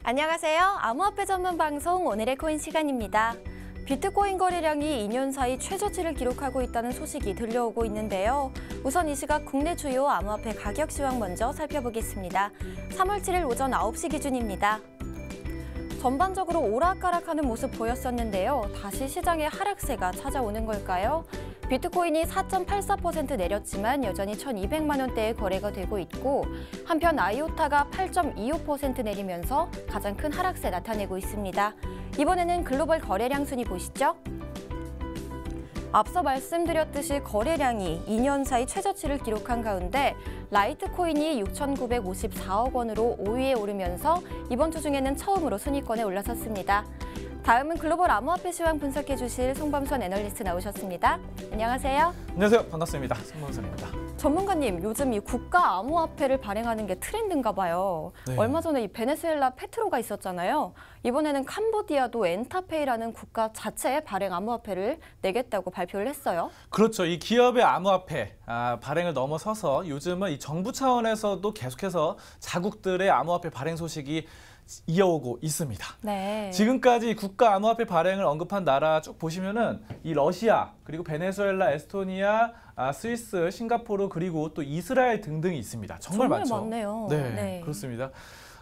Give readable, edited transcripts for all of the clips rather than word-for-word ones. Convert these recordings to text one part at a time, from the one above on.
안녕하세요. 암호화폐 전문 방송 오늘의 코인 시간입니다. 비트코인 거래량이 2년 사이 최저치를 기록하고 있다는 소식이 들려오고 있는데요. 우선 이 시각 국내 주요 암호화폐 가격 시황 먼저 살펴보겠습니다. 3월 7일 오전 9시 기준입니다. 전반적으로 오락가락하는 모습 보였었는데요. 다시 시장의 하락세가 찾아오는 걸까요? 비트코인이 4.84% 내렸지만 여전히 1,200만 원대에 거래가 되고 있고 한편 아이오타가 8.25% 내리면서 가장 큰 하락세 나타내고 있습니다. 이번에는 글로벌 거래량 순위 보시죠. 앞서 말씀드렸듯이 거래량이 2년 사이 최저치를 기록한 가운데 라이트코인이 6,954억 원으로 5위에 오르면서 이번 주 중에는 처음으로 순위권에 올라섰습니다. 다음은 글로벌 암호화폐 시황 분석해 주실 송범선 애널리스트 나오셨습니다. 안녕하세요. 안녕하세요. 반갑습니다. 송범선입니다. 전문가님, 요즘 이 국가 암호화폐를 발행하는 게 트렌드인가 봐요. 네. 얼마 전에 이 베네수엘라 페트로가 있었잖아요. 이번에는 캄보디아도 엔타페이라는 국가 자체의 발행 암호화폐를 내겠다고 발표를 했어요. 그렇죠. 이 기업의 암호화폐 발행을 넘어서서 요즘은 이 정부 차원에서도 계속해서 자국들의 암호화폐 발행 소식이 이어오고 있습니다. 네. 지금까지 국가 암호화폐 발행을 언급한 나라 쭉 보시면은 이 러시아, 그리고 베네수엘라, 에스토니아, 스위스, 싱가포르, 그리고 또 이스라엘 등등이 있습니다. 정말 많죠. 많네요. 네, 그렇습니다.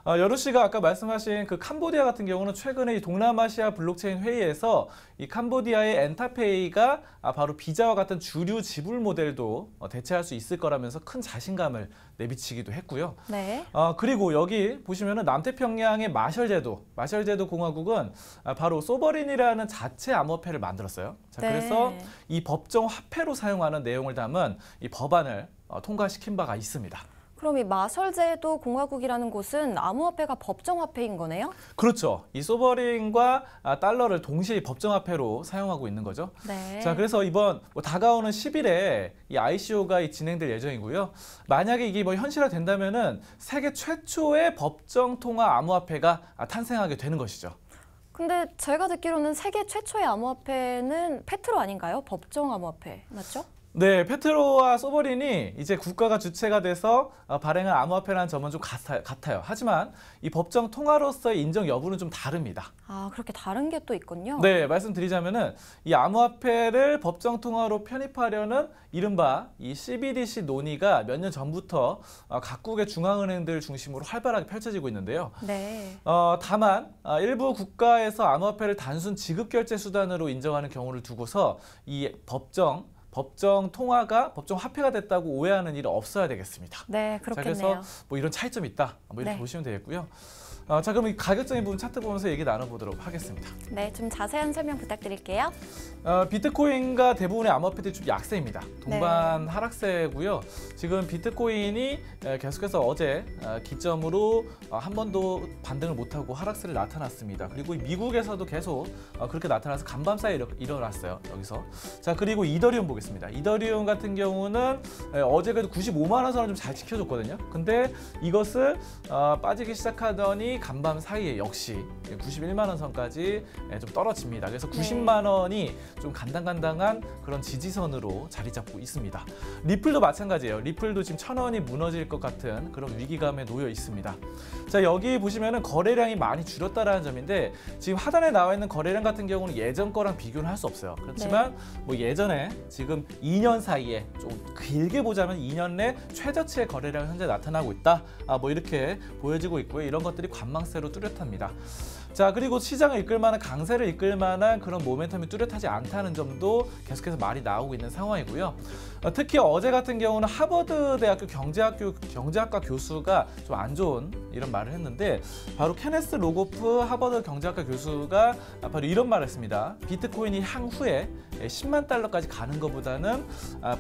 여루 씨가 아까 말씀하신 그 캄보디아 같은 경우는 최근에 이 동남아시아 블록체인 회의에서 이 캄보디아의 엔타페이가 바로 비자와 같은 주류 지불 모델도 대체할 수 있을 거라면서 큰 자신감을 내비치기도 했고요. 네. 그리고 여기 보시면은 남태평양의 마셜제도 공화국은 바로 소버린이라는 자체 암호화폐를 만들었어요. 자, 네. 그래서 이 법정 화폐로 사용하는 내용을 담은 이 법안을 통과시킨 바가 있습니다. 그럼 이 마셜제도 공화국이라는 곳은 암호화폐가 법정화폐인 거네요? 그렇죠. 이 소버린과 달러를 동시에 법정화폐로 사용하고 있는 거죠. 네. 자, 그래서 이번 다가오는 10일에 이 ICO가 진행될 예정이고요. 만약에 이게 현실화된다면은 세계 최초의 법정 통화 암호화폐가 탄생하게 되는 것이죠. 근데 제가 듣기로는 세계 최초의 암호화폐는 페트로 아닌가요? 법정 암호화폐, 맞죠? 네, 페트로와 소버린이 이제 국가가 주체가 돼서 발행한 암호화폐라는 점은 좀 같아요. 하지만 이 법정 통화로서의 인정 여부는 좀 다릅니다. 그렇게 다른 게 또 있군요. 네, 말씀드리자면은 이 암호화폐를 법정 통화로 편입하려는 이른바 이 CBDC 논의가 몇 년 전부터 각국의 중앙은행들 중심으로 활발하게 펼쳐지고 있는데요. 네. 다만 일부 국가에서 암호화폐를 단순 지급 결제 수단으로 인정하는 경우를 두고서 이 법정 통화가 법정 화폐가 됐다고 오해하는 일은 없어야 되겠습니다. 네, 그렇겠네요. 자, 그래서 이런 차이점이 있다. 이렇게 네. 보시면 되겠고요. 자, 그럼 이 가격적인 부분 차트 보면서 얘기 나눠보도록 하겠습니다. 네, 좀 자세한 설명 부탁드릴게요. 비트코인과 대부분의 암호화폐들이 좀 약세입니다. 동반 하락세고요. 지금 비트코인이 계속해서 어제 기점으로 한 번도 반등을 못하고 하락세를 나타났습니다. 그리고 미국에서도 계속 그렇게 나타나서 간밤사이 일어났어요. 여기서. 자, 그리고 이더리움 보겠습니다. 이더리움 같은 경우는 어제 그래도 95만 원 선을 좀 잘 지켜줬거든요. 근데 이것을 빠지기 시작하더니 간밤 사이에 역시 91만 원 선까지 좀 떨어집니다. 그래서 90만 원이 좀 간당간당한 그런 지지선으로 자리 잡고 있습니다. 리플도 마찬가지예요. 리플도 지금 1,000원이 무너질 것 같은 그런 위기감에 놓여 있습니다. 자, 여기 보시면은 거래량이 많이 줄었다라는 점인데 지금 하단에 나와 있는 거래량 같은 경우는 예전 거랑 비교는 할 수 없어요. 그렇지만 예전에 지금 2년 사이에 좀 길게 보자면 2년 내 최저치의 거래량이 현재 나타나고 있다. 이렇게 보여지고 있고요. 이런 것들이 관망세로 뚜렷합니다. 자, 그리고 시장을 이끌 만한 강세를 이끌 만한 그런 모멘텀이 뚜렷하지 않다는 점도 계속해서 말이 나오고 있는 상황이고요. 특히 어제 같은 경우는 하버드 대학교 경제학과 교수가 좀 안 좋은 이런 말을 했는데 바로 케네스 로고프 하버드 경제학과 교수가 바로 이런 말을 했습니다. 비트코인이 향후에 10만 달러까지 가는 것보다는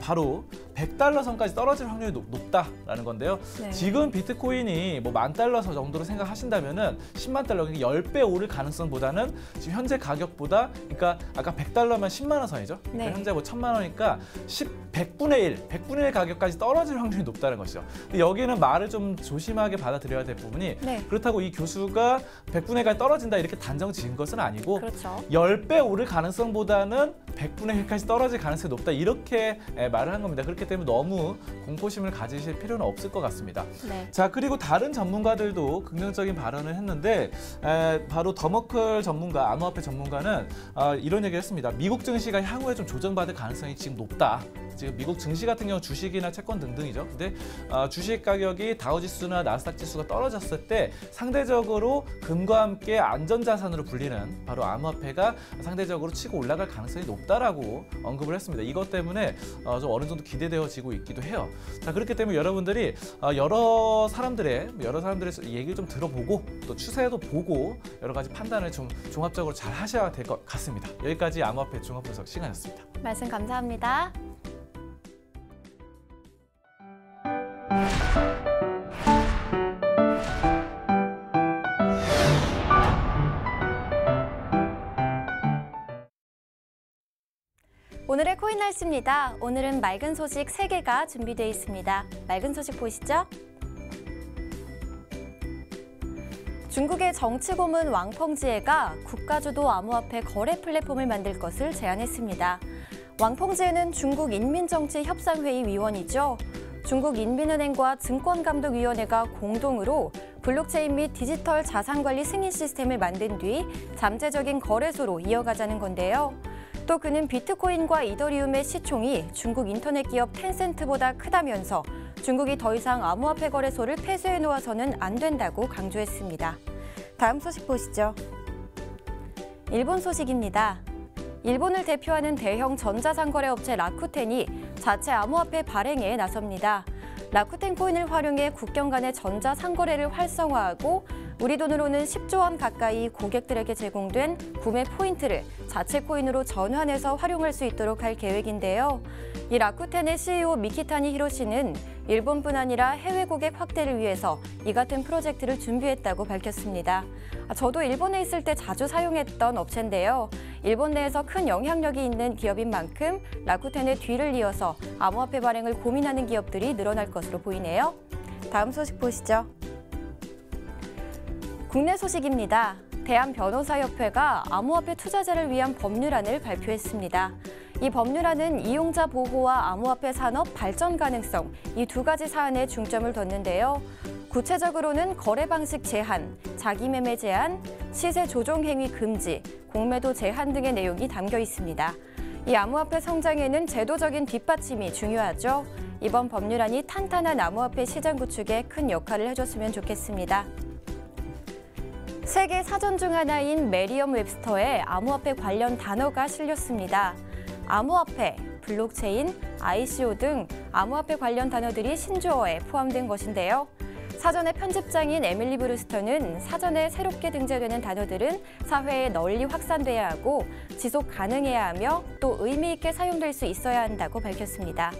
바로 100달러 선까지 떨어질 확률이 높다라는 건데요. 네. 지금 비트코인이 10,000달러 생각하신다면은 10만 달러, 그러니까 10배 오를 가능성보다는 지금 현재 가격보다, 그러니까 아까 100달러면 10만 원 선이죠. 그러니까 네. 현재 1,000만 원이니까 100분의 1 가격까지 떨어질 확률이 높다는 것이죠. 근데 여기는 말을 좀 조심하게 받아들여야 될 부분이 그렇다고 이 교수가 100분의 1까지 떨어진다 이렇게 단정 지은 것은 아니고 그렇죠. 10배 오를 가능성보다는 100분의 1까지 떨어질 가능성이 높다 이렇게 말을 한 겁니다. 그렇기 때문에 너무 공포심을 가지실 필요는 없을 것 같습니다. 네. 자, 그리고 다른 전문가들도 긍정적인 발언을 했는데 바로 더머클 전문가, 암호화폐 전문가는 이런 얘기를 했습니다. 미국 증시가 향후에 좀 조정받을 가능성이 지금 높다. 지금 미국 증시 같은 경우 주식이나 채권 등등이죠. 근데 주식 가격이 다우지수나 나스닥 지수가 떨어졌을 때 상대적으로 금과 함께 안전자산으로 불리는 바로 암호화폐가 상대적으로 치고 올라갈 가능성이 높다라고 언급을 했습니다. 이것 때문에 좀 어느 정도 기대되어지고 있기도 해요. 자, 그렇기 때문에 여러분들이 여러 사람들의 얘기를 좀 들어보고 또 추세도 보고 여러 가지 판단을 좀 종합적으로 잘 하셔야 될 것 같습니다. 여기까지 암호화폐 종합 분석 시간이었습니다. 말씀 감사합니다. 오늘의 코인 날씨입니다. 오늘은 맑은 소식 3개가 준비되어 있습니다. 맑은 소식 보시죠. 중국의 정치 고문 왕펑지에가 국가주도 암호화폐 거래 플랫폼을 만들 것을 제안했습니다. 왕펑지에는 중국 인민정치협상회의 위원이죠. 중국 인민은행과 증권감독위원회가 공동으로 블록체인 및 디지털 자산관리 승인 시스템을 만든 뒤 잠재적인 거래소로 이어가자는 건데요. 또 그는 비트코인과 이더리움의 시총이 중국 인터넷 기업 텐센트보다 크다면서 중국이 더 이상 암호화폐 거래소를 폐쇄해 놓아서는 안 된다고 강조했습니다. 다음 소식 보시죠. 일본 소식입니다. 일본을 대표하는 대형 전자상거래 업체 라쿠텐이 자체 암호화폐 발행에 나섭니다. 라쿠텐 코인을 활용해 국경 간의 전자상거래를 활성화하고 우리 돈으로는 10조 원 가까이 고객들에게 제공된 구매 포인트를 자체 코인으로 전환해서 활용할 수 있도록 할 계획인데요. 이 라쿠텐의 CEO 미키타니 히로시는 일본뿐 아니라 해외 고객 확대를 위해서 이 같은 프로젝트를 준비했다고 밝혔습니다. 저도 일본에 있을 때 자주 사용했던 업체인데요. 일본 내에서 큰 영향력이 있는 기업인 만큼 라쿠텐의 뒤를 이어서 암호화폐 발행을 고민하는 기업들이 늘어날 것으로 보이네요. 다음 소식 보시죠. 국내 소식입니다. 대한변호사협회가 암호화폐 투자자를 위한 법률안을 발표했습니다. 이 법률안은 이용자 보호와 암호화폐 산업 발전 가능성, 이 두 가지 사안에 중점을 뒀는데요. 구체적으로는 거래 방식 제한, 자기매매 제한, 시세 조종 행위 금지, 공매도 제한 등의 내용이 담겨 있습니다. 이 암호화폐 성장에는 제도적인 뒷받침이 중요하죠. 이번 법률안이 탄탄한 암호화폐 시장 구축에 큰 역할을 해줬으면 좋겠습니다. 세계 사전 중 하나인 메리엄 웹스터에 암호화폐 관련 단어가 실렸습니다. 암호화폐, 블록체인, ICO 등 암호화폐 관련 단어들이 신조어에 포함된 것인데요. 사전의 편집장인 에밀리 브루스터는 사전에 새롭게 등재되는 단어들은 사회에 널리 확산돼야 하고 지속 가능해야 하며 또 의미 있게 사용될 수 있어야 한다고 밝혔습니다.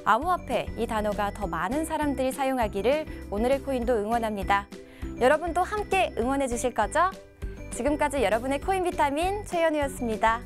암호화폐, 이 단어가 더 많은 사람들이 사용하기를 오늘의 코인도 응원합니다. 여러분도 함께 응원해 주실 거죠? 지금까지 여러분의 코인 비타민 최연우였습니다.